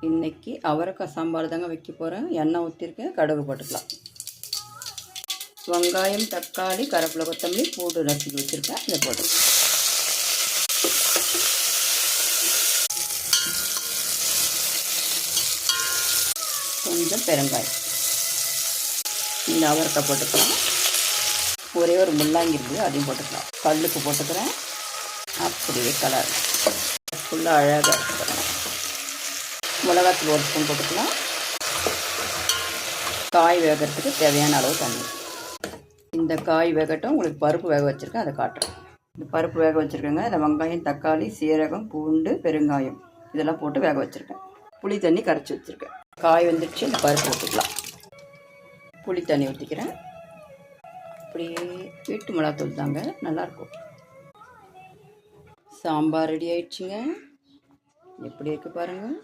இன்றைக்கி அவரைக்காய் சாம்பார் தாங்க வைக்க போகிறேன். எண்ணெய் ஊற்றிருக்கேன், கடுகு போட்டுக்கலாம். வெங்காயம், தக்காளி, கருவேப்பிலை, கொத்தமல்லி, பூண்டு நசுக்கி வச்சுருக்கேன். இதை போட்டு கொஞ்சம் பெருங்காயம். இந்த அவரைக்காய் போட்டுக்கலாம். ஒரே ஒரு முள்ளாங்கி இருக்குது, அதையும் போட்டுக்கலாம். கல்லுக்கு போட்டுக்கிறேன். அப்படியே கலர் ஃபுல்லாக அழகாக இருக்கிறேன். மிளகாத்தூள் ஒரு ஸ்பூன் போட்டுக்கலாம். காய் வேகிறதுக்கு தேவையான அளவு தண்ணி. இந்த காய் வேகட்டும். உங்களுக்கு பருப்பு வேக வச்சுருக்கேன், அதை காட்டுறேன். இந்த பருப்பு வேக வச்சுருக்கேங்க. இதில் வெங்காயம், தக்காளி, சீரகம், பூண்டு, பெருங்காயம் இதெல்லாம் போட்டு வேக வச்சுருக்கேன். புளி தண்ணி கரைச்சி வச்சுருக்கேன். காய் வந்துடுச்சு. இந்த பருப்பு ஊற்றிக்கலாம். புளி தண்ணி ஊற்றிக்கிறேன். அப்படியே வீட்டு மிளகாத்தூள் தாங்க, நல்லாயிருக்கும். சாம்பார் ரெடி ஆயிடுச்சுங்க. எப்படி இருக்குது பாருங்கள்.